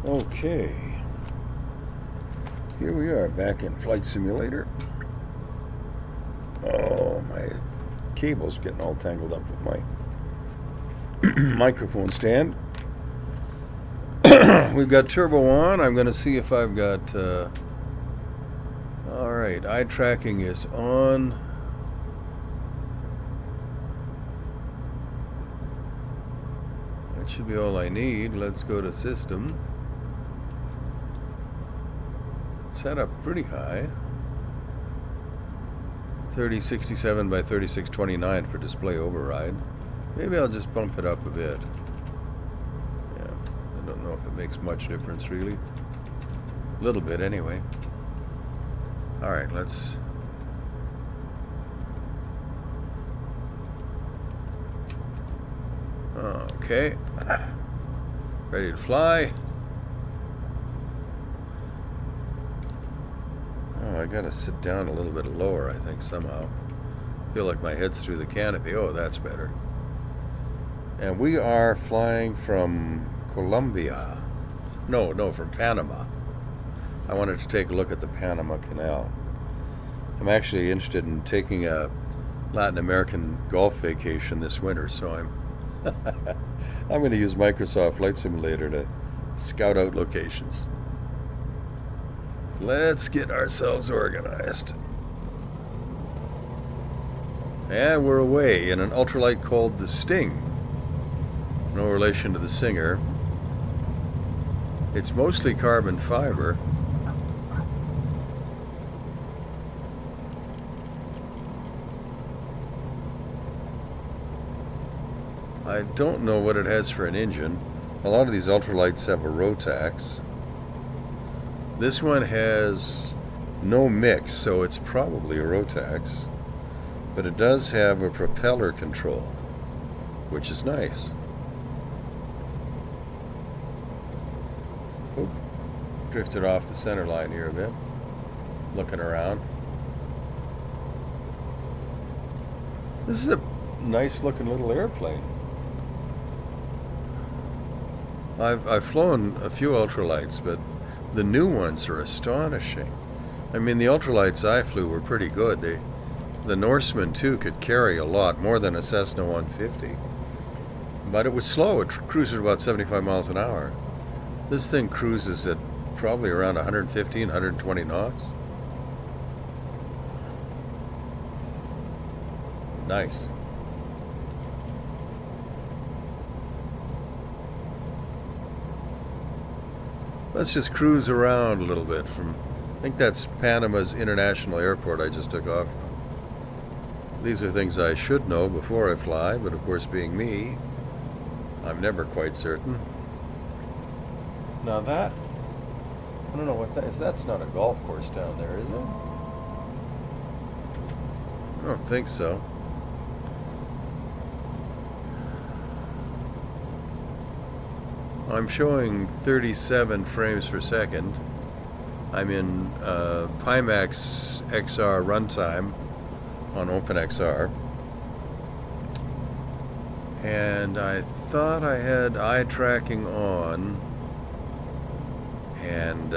Okay, here we are back in Flight Simulator. Oh, my cable's getting all tangled up with my microphone stand. We've got turbo on. I'm going to see if I've got... Alright, eye tracking is on. That should be all I need. Let's go to system. Set up pretty high. 3067 by 3629 for display override. Maybe I'll just bump it up a bit. Yeah, I don't know if it makes much difference really. A little bit anyway. Alright, let's... Okay. Ready to fly. Oh, I gotta sit down a little bit lower, I think, somehow. Feel like my head's through the canopy. Oh, that's better. And we are flying from Colombia. No, from Panama. I wanted to take a look at the Panama Canal. I'm actually interested in taking a Latin American golf vacation this winter, so I'm going to use Microsoft Flight Simulator to scout out locations. Let's get ourselves organized. And we're away in an ultralight called the Sting. No relation to the Singer. It's mostly carbon fiber. I don't know what it has for an engine. A lot of these ultralights have a Rotax. This one has no mix, so it's probably a Rotax. But it does have a propeller control, which is nice. Oh, drifted off the center line here a bit. Looking around. This is a nice looking little airplane. I've flown a few ultralights, but the new ones are astonishing. I mean, the ultralights I flew were pretty good. The Norseman, too, could carry a lot, more than a Cessna 150. But it was slow. It cruised at about 75 miles an hour. This thing cruises at probably around 115, 120 knots. Nice. Let's just cruise around a little bit from, I think that's Panama's International Airport I just took off from. These are things I should know before I fly, but of course being me, I'm never quite certain. Now that, I don't know what that is. That's not a golf course down there, is it? I don't think so. I'm showing 37 frames per second. I'm in Pimax XR runtime on OpenXR. And I thought I had eye tracking on and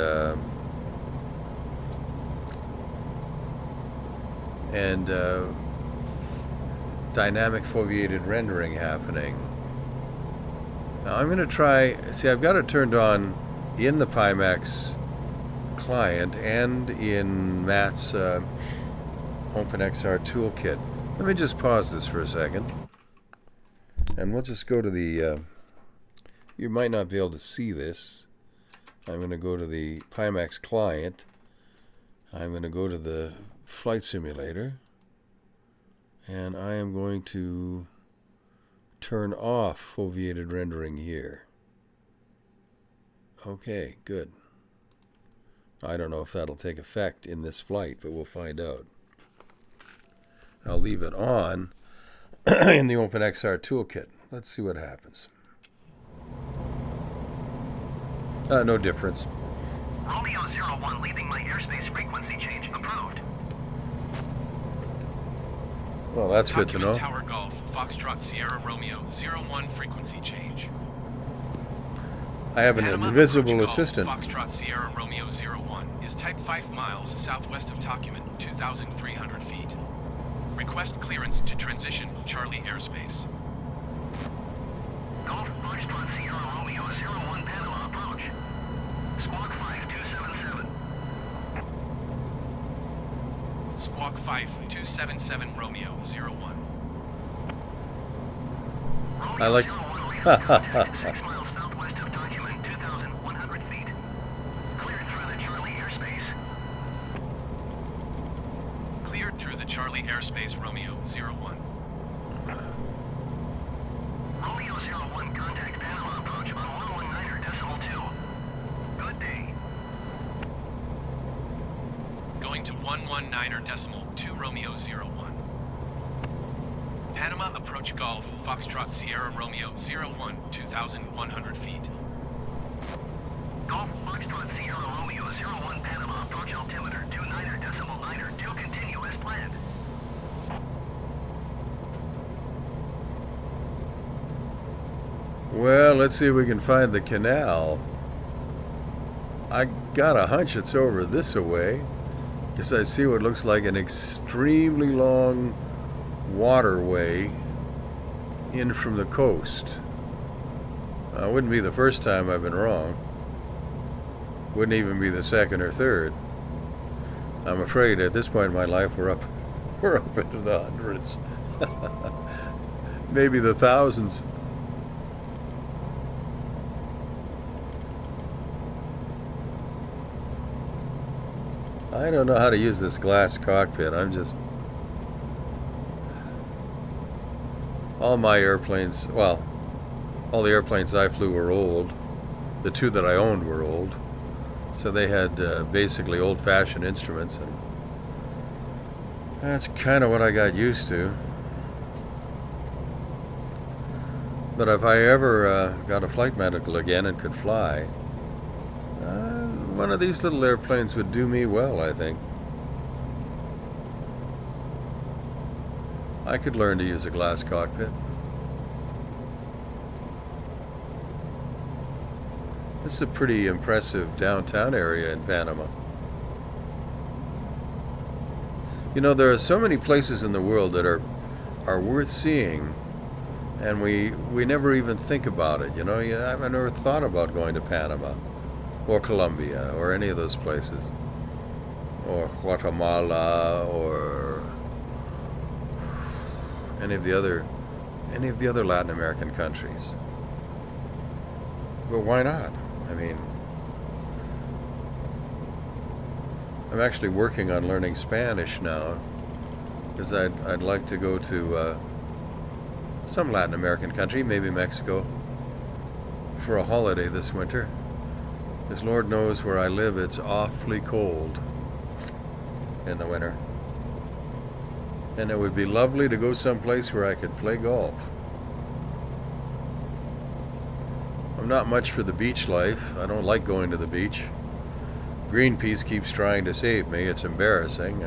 dynamic foveated rendering happening. Now I'm going to try, see, I've got it turned on in the Pimax client and in Matt's OpenXR toolkit. Let me just pause this for a second. And we'll just go to the, you might not be able to see this. I'm going to go to the Pimax client. I'm going to go to the flight simulator. And I am going to turn off foveated rendering here. Okay, good. I don't know if that'll take effect in this flight, but we'll find out. I'll leave it on in the OpenXR toolkit. Let's see what happens. No difference. Romeo 01 leaving my airspace frequency change approved. Well, that's good to know. Tower Golf, Foxtrot Sierra Romeo 01 frequency change. I have an Panama invisible Approach Golf, assistant. Foxtrot Sierra Romeo 01 is type 5 miles southwest of Tocumen, 2,300 feet. Request clearance to transition Charlie airspace. Golf Foxtrot Sierra Romeo 01 Panama approach. Squawk 5277. Squawk 5277 Romeo 01. I like. 6 miles southwest of Document, 2,100 feet. Cleared through the Charlie airspace. Cleared through the Charlie airspace Romeo 01. Romeo 01, contact Panama approach on 119.2. Good day. Going to 119.2 Romeo 01. Panama Approach Golf, Foxtrot Sierra Romeo 01, 2,100 feet. Golf Foxtrot Sierra Romeo 01 Panama approach altimeter 29.92 continue as planned. Well, let's see if we can find the canal. I got a hunch it's over this away, because I see what looks like an extremely long waterway in from the coast. It wouldn't be the first time I've been wrong. Wouldn't even be the second or third. I'm afraid at this point in my life we're up into the hundreds. Maybe the thousands. I don't know how to use this glass cockpit. All my airplanes, well, all the airplanes I flew were old. The two that I owned were old. So they had basically old-fashioned instruments, and that's kind of what I got used to. But if I ever got a flight medical again and could fly, one of these little airplanes would do me well, I think. I could learn to use a glass cockpit. This is a pretty impressive downtown area in Panama. You know, there are so many places in the world that are worth seeing, and we never even think about it. You know, I've never thought about going to Panama or Colombia or any of those places, or Guatemala or any of the other Latin American countries. But why not? I mean, I'm actually working on learning Spanish now, because I'd like to go to some Latin American country, maybe Mexico, for a holiday this winter. Because Lord knows where I live, it's awfully cold in the winter. And it would be lovely to go someplace where I could play golf. I'm not much for the beach life. I don't like going to the beach. Greenpeace keeps trying to save me. It's embarrassing.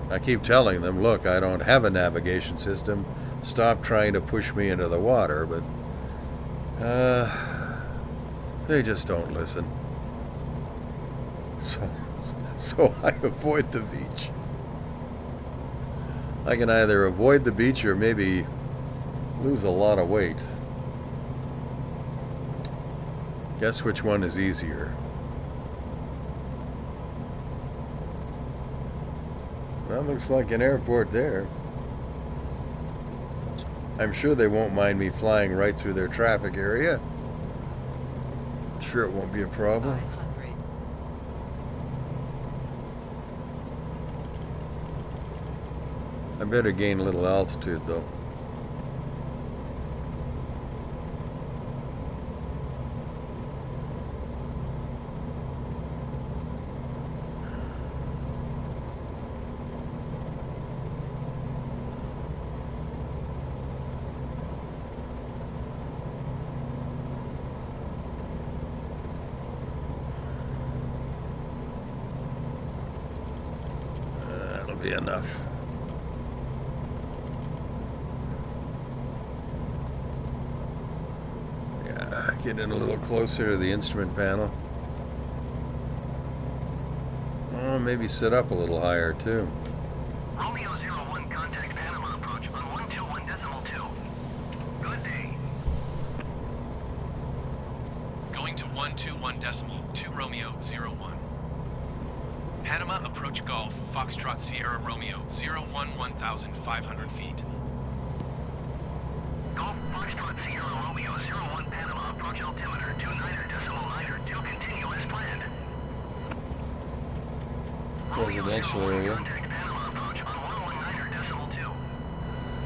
I keep telling them, look, I don't have a navigation system. Stop trying to push me into the water. But they just don't listen. So I avoid the beach. I can either avoid the beach or maybe lose a lot of weight. Guess which one is easier? That looks like an airport there. I'm sure they won't mind me flying right through their traffic area. Sure it won't be a problem. 500. I better gain a little altitude though. That'll be enough. Get in a little closer to the instrument panel. Oh, maybe sit up a little higher too. Romeo 01, contact Panama approach on 121.2. Good day. Going to 121.2 Romeo 01. Panama approach Golf, Foxtrot Sierra Romeo 01 1,500 feet. Golf Foxtrot Sierra Romeo 01 Panama approach altimeter 29.9 continue as planned. Residential area. Contact Panama approach on 119.2.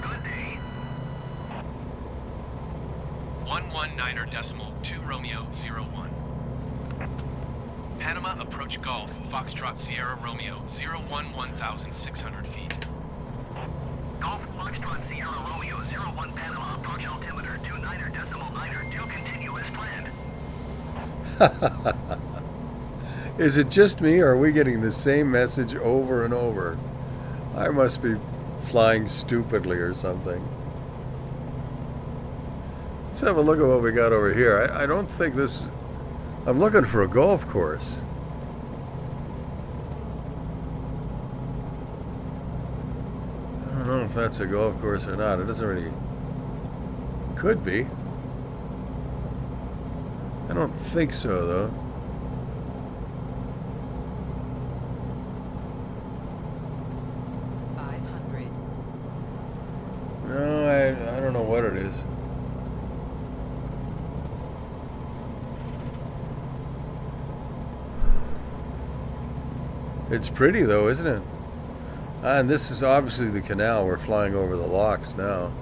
Good day. 119.2 Romeo 01. Panama approach Golf, Foxtrot Sierra Romeo 01 1,600 feet. Golf Foxtrot Sierra Romeo 01 Panama approach altimeter 29.9 continue as planned. Is it just me, or are we getting the same message over and over? I must be flying stupidly or something. Let's have a look at what we got over here. I don't think this... I'm looking for a golf course. I don't know if that's a golf course or not. It doesn't really... Could be. I don't think so, though. No, I don't know what it is. It's pretty though, isn't it? And this is obviously the canal. We're flying over the locks now.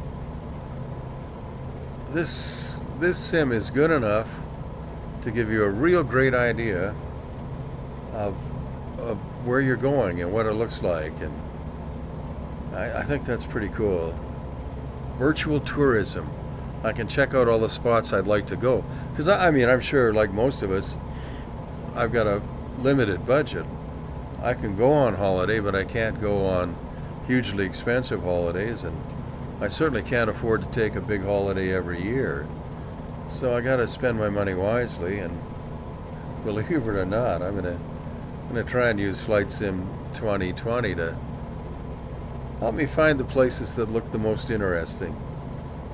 This sim is good enough to give you a real great idea of where you're going and what it looks like, and I think that's pretty cool. Virtual tourism. I can check out all the spots I'd like to go. Because, I mean, I'm sure, like most of us, I've got a limited budget. I can go on holiday, but I can't go on hugely expensive holidays. And I certainly can't afford to take a big holiday every year. So I got to spend my money wisely. And believe it or not, I'm gonna try and use Flight Sim 2020 to help me find the places that look the most interesting.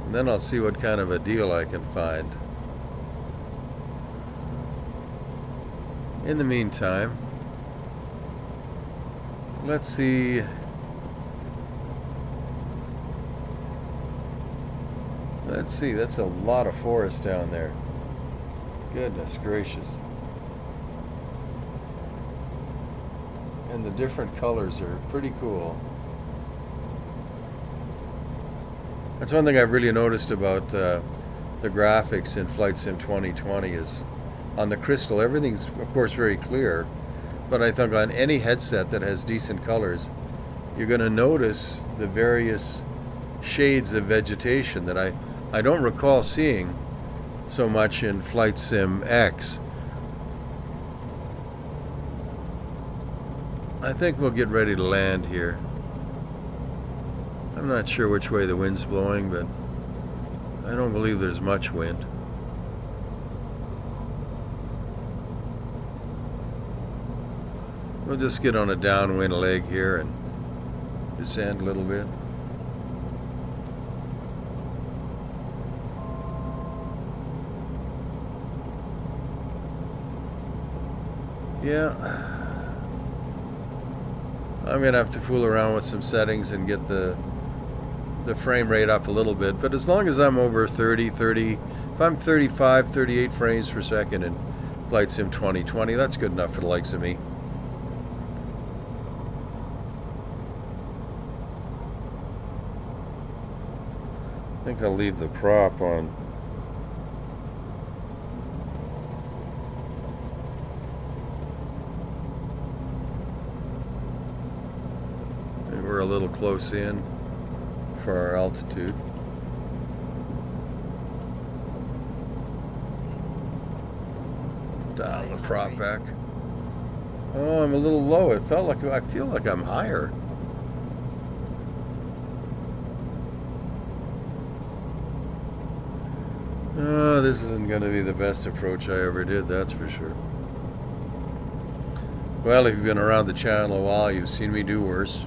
And then I'll see what kind of a deal I can find. In the meantime, let's see. That's a lot of forest down there. Goodness gracious. And the different colors are pretty cool. That's one thing I've really noticed about the graphics in Flight Sim 2020 is on the Crystal, everything's of course very clear, but I think on any headset that has decent colors, you're going to notice the various shades of vegetation that I don't recall seeing so much in Flight Sim X. I think we'll get ready to land here. I'm not sure which way the wind's blowing, but I don't believe there's much wind. We'll just get on a downwind leg here and descend a little bit. Yeah. I'm going to have to fool around with some settings and get the frame rate up a little bit, but as long as I'm over 30, if I'm 35, 38 frames per second in Flight Sim 2020, that's good enough for the likes of me. I think I'll leave the prop on. We're a little close in for our altitude. Dial the prop back. Oh, I'm a little low. I feel like I'm higher. Oh, this isn't going to be the best approach I ever did, that's for sure. Well, if you've been around the channel a while, you've seen me do worse.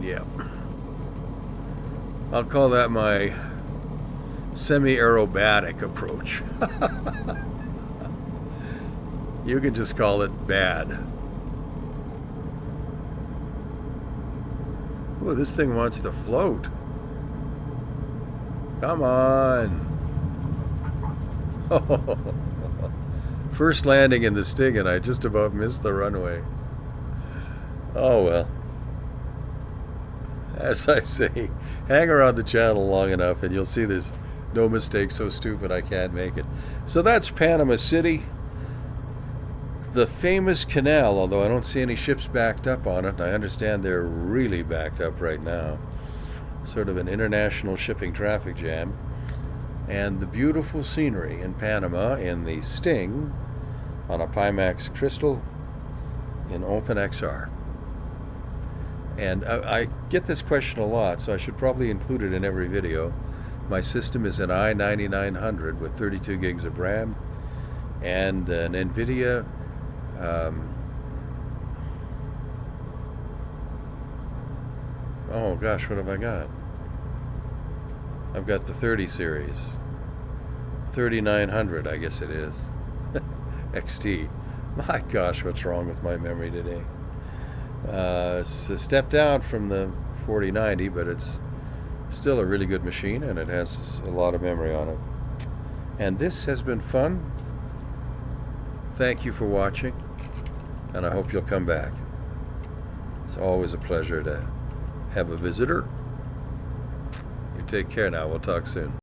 Yep. I'll call that my semi-aerobatic approach. You can just call it bad. Oh, this thing wants to float. Come on. First landing in the Sting and I just about missed the runway. Oh well. As I say, hang around the channel long enough and you'll see there's no mistake so stupid I can't make it. So that's Panama City. The famous canal, although I don't see any ships backed up on it, and I understand they're really backed up right now. Sort of an international shipping traffic jam. And the beautiful scenery in Panama in the Sting on a Pimax Crystal in OpenXR. And I get this question a lot, so I should probably include it in every video. My system is an i9900 with 32 gigs of RAM and an Nvidia oh gosh, what have I got? I've got the 30 series. 3900, I guess it is. XT. My gosh, what's wrong with my memory today? It's a step down from the 4090, but it's still a really good machine and it has a lot of memory on it. And this has been fun. Thank you for watching, and I hope you'll come back. It's always a pleasure to have a visitor. You take care now. We'll talk soon.